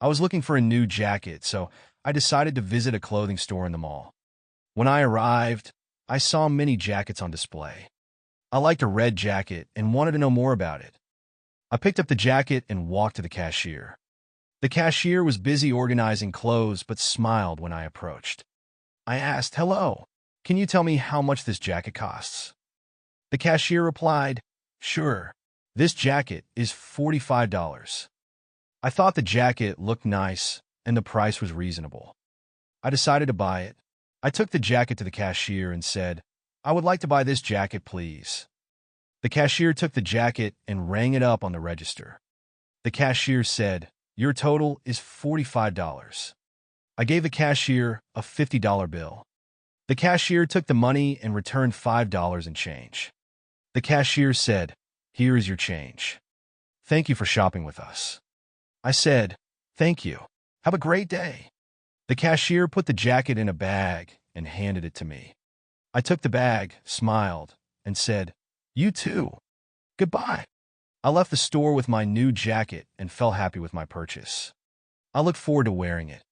I was looking for a new jacket, so I decided to visit a clothing store in the mall. When I arrived, I saw many jackets on display. I liked a red jacket and wanted to know more about it. I picked up the jacket and walked to the cashier. The cashier was busy organizing clothes but smiled when I approached. I asked, "Hello, can you tell me how much this jacket costs?" The cashier replied, "Sure, this jacket is $45. I thought the jacket looked nice and the price was reasonable. I decided to buy it. I took the jacket to the cashier and said, "I would like to buy this jacket, please." The cashier took the jacket and rang it up on the register. The cashier said, "Your total is $45. I gave the cashier a $50 bill. The cashier took the money and returned $5 in change. The cashier said, "Here is your change. Thank you for shopping with us." I said, "Thank you. Have a great day." The cashier put the jacket in a bag and handed it to me. I took the bag, smiled, and said, "You too. Goodbye." I left the store with my new jacket and felt happy with my purchase. I look forward to wearing it.